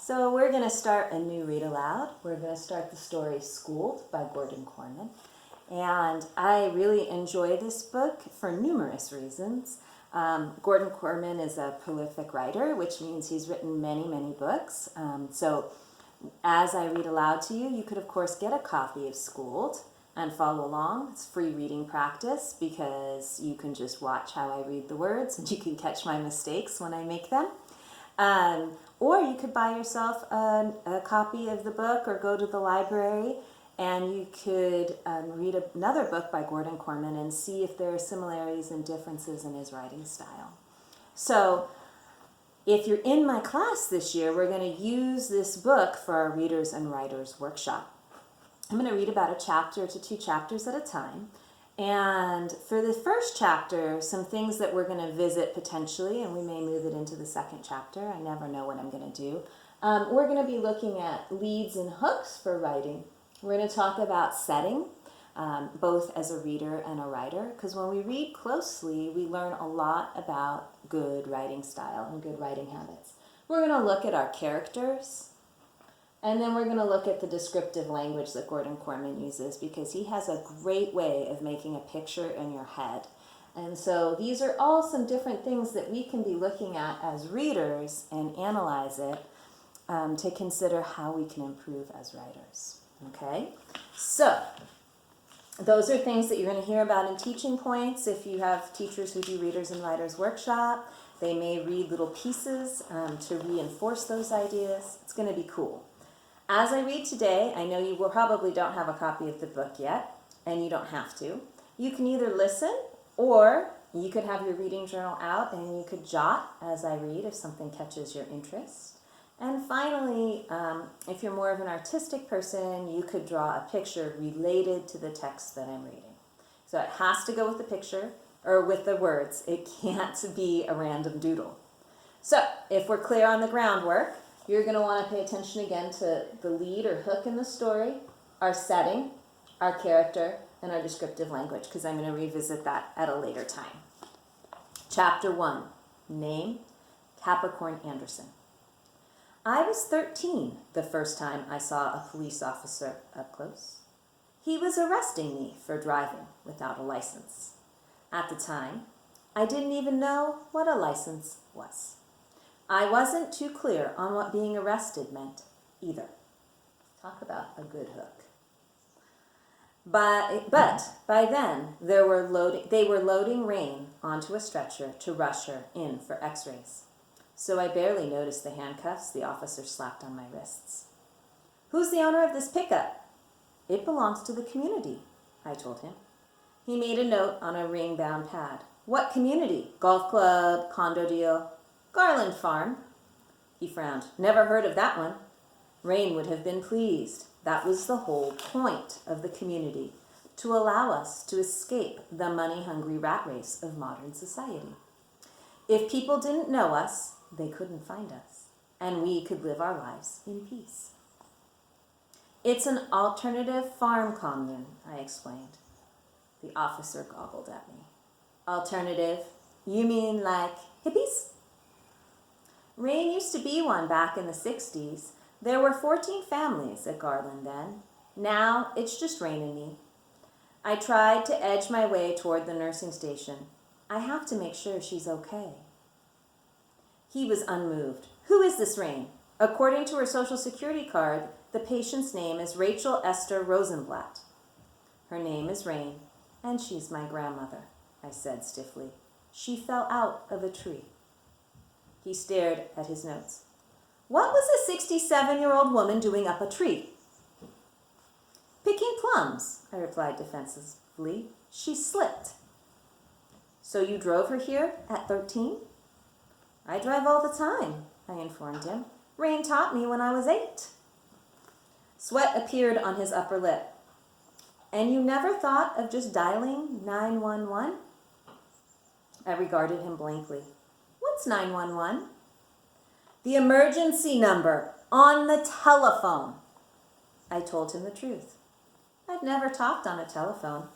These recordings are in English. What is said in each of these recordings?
So we're going to start a new read aloud. We're going to start the story Schooled by Korman. And I really enjoy this book for numerous reasons. Korman is a prolific writer, which means he's written many, many books. So as I read aloud to you, you could, of course, get a copy of Schooled and follow along. It's free reading practice because you can just watch how I read the words and you can catch my mistakes when I make them. Or you could buy yourself a copy of the book or go to the library and you could read another book by Korman and see if there are similarities and differences in his writing style. So if you're in my class this year, we're going to use this book for our Readers and Writers workshop. I'm going to read about a chapter to 2 chapters at a time. And for the first chapter, some things that we're going to visit potentially, and we may move it into the second chapter. I never know what I'm going to do. We're going to be looking at leads and hooks for writing. We're going to talk about setting, both as a reader and a writer, because when we read closely, we learn a lot about good writing style and good writing habits. We're going to look at our characters. And then we're going to look at the descriptive language that Korman uses because he has a great way of making a picture in your head. And so these are all some different things that we can be looking at as readers and analyze it to consider how we can improve as writers. Okay? So those are things that you're going to hear about in teaching points. If you have teachers who do Readers and Writers workshop, they may read little pieces to reinforce those ideas. It's going to be cool. As I read today, I know you will probably don't have a copy of the book yet, and you don't have to. You can either listen, or you could have your reading journal out and you could jot as I read if something catches your interest. And finally, if you're more of an artistic person, you could draw a picture related to the text that I'm reading. So it has to go with the picture, or with the words. It can't be a random doodle. So if we're clear on the groundwork, you're going to want to pay attention again to the lead or hook in the story, our setting, our character, and our descriptive language, because I'm going to revisit that at a later time. Chapter 1, Name, Capricorn Anderson. I was 13 the first time I saw a police officer up close. He was arresting me for driving without a license. At the time, I didn't even know what a license was. I wasn't too clear on what being arrested meant either. Talk about a good hook. But by then, they were loading Rain onto a stretcher to rush her in for x-rays. So I barely noticed the handcuffs the officer slapped on my wrists. Who's the owner of this pickup? It belongs to the community, I told him. He made a note on a ring-bound pad. What community? Golf club, condo deal? Garland Farm. He frowned. Never heard of that one. Rain would have been pleased. That was the whole point of the community, to allow us to escape the money-hungry rat race of modern society. If people didn't know us, they couldn't find us, and we could live our lives in peace. It's an alternative farm commune, I explained. The officer goggled at me. Alternative? You mean like hippies? Rain used to be one back in the 60s. There were 14 families at Garland then. Now it's just Rain and me. I tried to edge my way toward the nursing station. I have to make sure she's okay. He was unmoved. Who is this Rain? According to her social security card, the patient's name is Rachel Esther Rosenblatt. Her name is Rain, and she's my grandmother, I said stiffly. She fell out of a tree. He stared at his notes. What was a 67-year-old woman doing up a tree? Picking plums, I replied defensively. She slipped. So you drove her here at 13? I drive all the time, I informed him. Rain taught me when I was 8. Sweat appeared on his upper lip. And you never thought of just dialing 911? I regarded him blankly. What's 911? The emergency number on the telephone. I told him the truth. I've never talked on a telephone.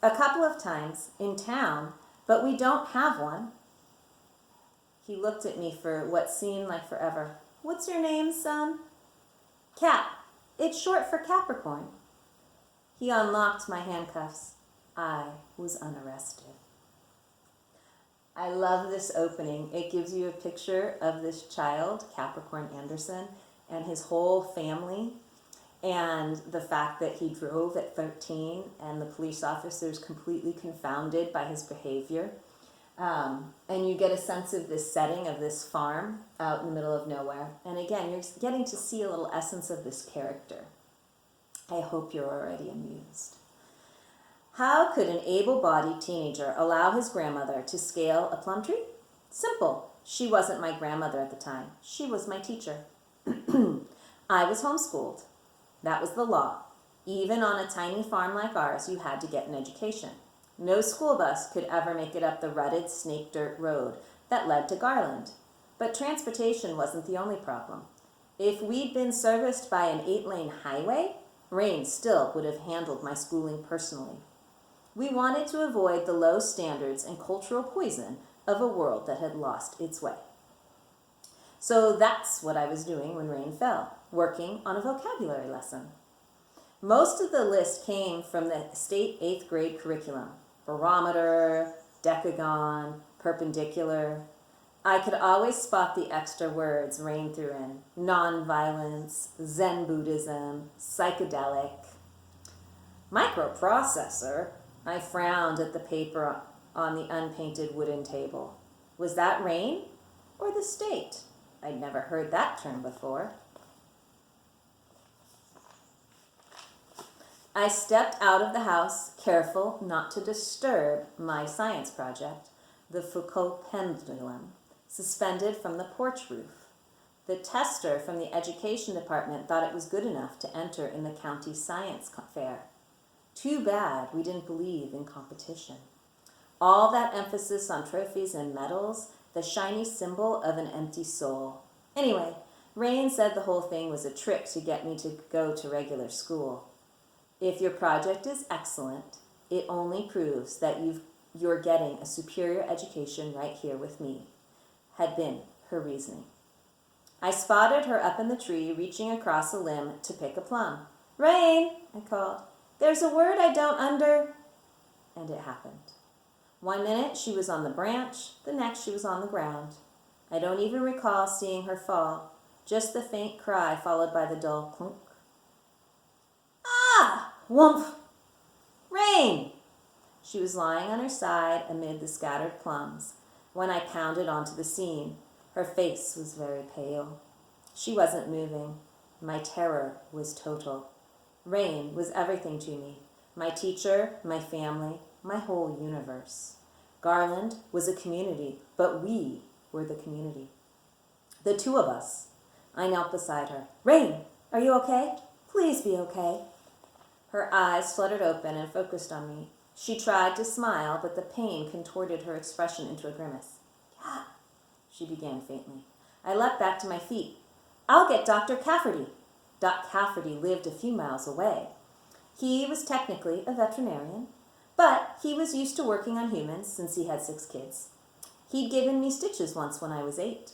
A couple of times in town, but we don't have one. He looked at me for what seemed like forever. What's your name, son? Cap. It's short for Capricorn. He unlocked my handcuffs. I was unarrested. I love this opening. It gives you a picture of this child, Capricorn Anderson, and his whole family, and the fact that he drove at 13 and the police officers completely confounded by his behavior. And you get a sense of this setting of this farm out in the middle of nowhere. And again, you're getting to see a little essence of this character. I hope you're already amused. How could an able-bodied teenager allow his grandmother to scale a plum tree? Simple. She wasn't my grandmother at the time. She was my teacher. I was homeschooled. That was the law. Even on a tiny farm like ours, you had to get an education. No school bus could ever make it up the rutted snake dirt road that led to Garland. But transportation wasn't the only problem. If we'd been serviced by an 8-lane highway, Rain still would have handled my schooling personally. We wanted to avoid the low standards and cultural poison of a world that had lost its way. So that's what I was doing when rain fell, working on a vocabulary lesson. Most of the list came from the state 8th grade curriculum. Barometer, decagon, perpendicular. I could always spot the extra words Rain threw in. Nonviolence, Zen Buddhism, psychedelic. Microprocessor. I frowned at the paper on the unpainted wooden table. Was that Rain or the state? I'd never heard that term before. I stepped out of the house, careful not to disturb my science project, the Foucault pendulum, suspended from the porch roof. The tester from the education department thought it was good enough to enter in the county science fair. Too bad we didn't believe in competition. All that emphasis on trophies and medals, the shiny symbol of an empty soul. Anyway, Rain said the whole thing was a trick to get me to go to regular school. If your project is excellent, it only proves that you're getting a superior education right here with me, had been her reasoning. I spotted her up in the tree, reaching across a limb to pick a plum. Rain, I called. There's a word I don't And it happened. 1 minute she was on the branch, the next she was on the ground. I don't even recall seeing her fall, just the faint cry followed by the dull clunk. Ah! Whoomp! Rain! She was lying on her side amid the scattered plums when I pounded onto the scene. Her face was very pale. She wasn't moving. My terror was total. Rain was everything to me. My teacher, my family, my whole universe. Garland was a community, but we were the community. The two of us. I knelt beside her. Rain, are you okay? Please be okay. Her eyes fluttered open and focused on me. She tried to smile, but the pain contorted her expression into a grimace. Yeah, she began faintly. I leapt back to my feet. I'll get Dr. Cafferty. Doc Cafferty lived a few miles away. He was technically a veterinarian, but he was used to working on humans since he had 6 kids. He'd given me stitches once when I was 8.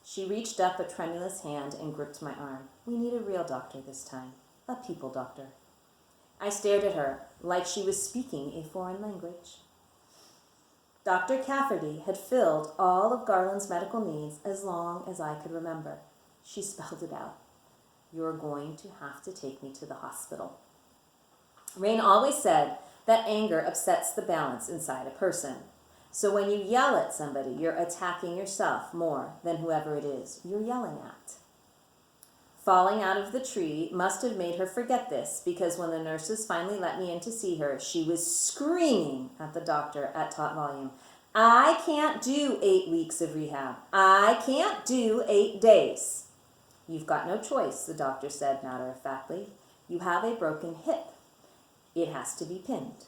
She reached up a tremulous hand and gripped my arm. We need a real doctor this time, a people doctor. I stared at her like she was speaking a foreign language. Dr. Cafferty had filled all of Garland's medical needs as long as I could remember. She spelled it out. You're going to have to take me to the hospital. Rain always said that anger upsets the balance inside a person. So when you yell at somebody, you're attacking yourself more than whoever it is you're yelling at. Falling out of the tree must have made her forget this, because when the nurses finally let me in to see her, she was screaming at the doctor at top volume. I can't do 8 weeks of rehab. I can't do 8 days. You've got no choice, the doctor said matter-of-factly. You have a broken hip. It has to be pinned.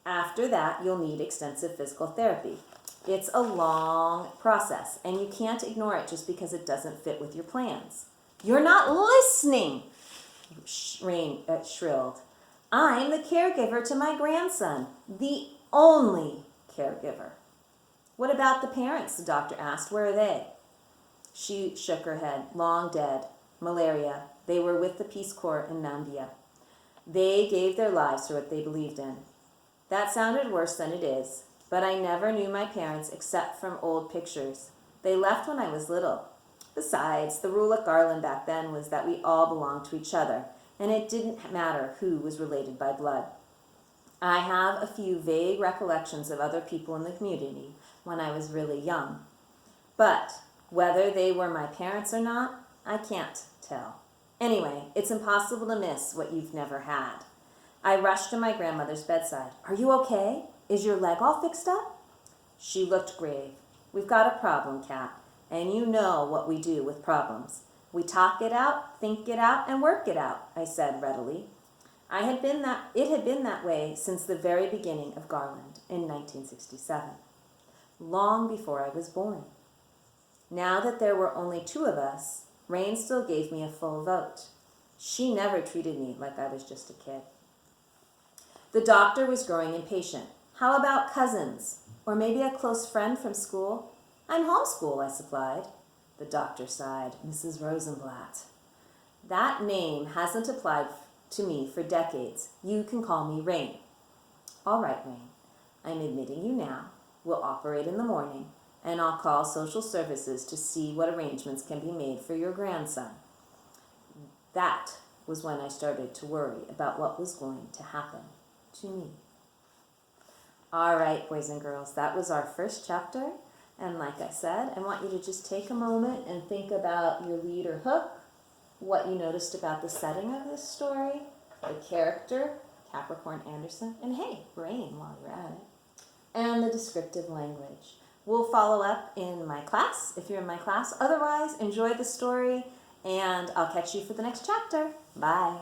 After that, you'll need extensive physical therapy. It's a long process, and you can't ignore it just because it doesn't fit with your plans. You're not listening, Rain shrilled. I'm the caregiver to my grandson, the only caregiver. What about the parents? The doctor asked. Where are they? She shook her head. Long dead. Malaria. They were with the Peace Corps in Nambia. They gave their lives for what they believed in. That sounded worse than it is, but I never knew my parents except from old pictures. They left when I was little. Besides, the rule at Garland back then was that we all belonged to each other, and it didn't matter who was related by blood. I have a few vague recollections of other people in the community when I was really young. But whether they were my parents or not, I can't tell. Anyway, it's impossible to miss what you've never had. I rushed to my grandmother's bedside. Are you okay? Is your leg all fixed up? She looked grave. We've got a problem, Kat, and you know what we do with problems. We talk it out, think it out, and work it out, I said readily. It had been that way since the very beginning of Garland in 1967, long before I was born. Now that there were only 2 of us, Rain still gave me a full vote. She never treated me like I was just a kid. The doctor was growing impatient. How about cousins? Or maybe a close friend from school? I'm homeschool, I supplied. The doctor sighed. Mrs. Rosenblatt. That name hasn't applied to me for decades. You can call me Rain. All right, Rain. I'm admitting you now. We'll operate in the morning, and I'll call social services to see what arrangements can be made for your grandson. That was when I started to worry about what was going to happen to me. All right, boys and girls, that was our first chapter. And like I said, I want you to just take a moment and think about your lead or hook, what you noticed about the setting of this story, the character, Capricorn Anderson, and hey, Rain while you're at it, and the descriptive language. We'll follow up in my class, if you're in my class. Otherwise, enjoy the story, and I'll catch you for the next chapter. Bye.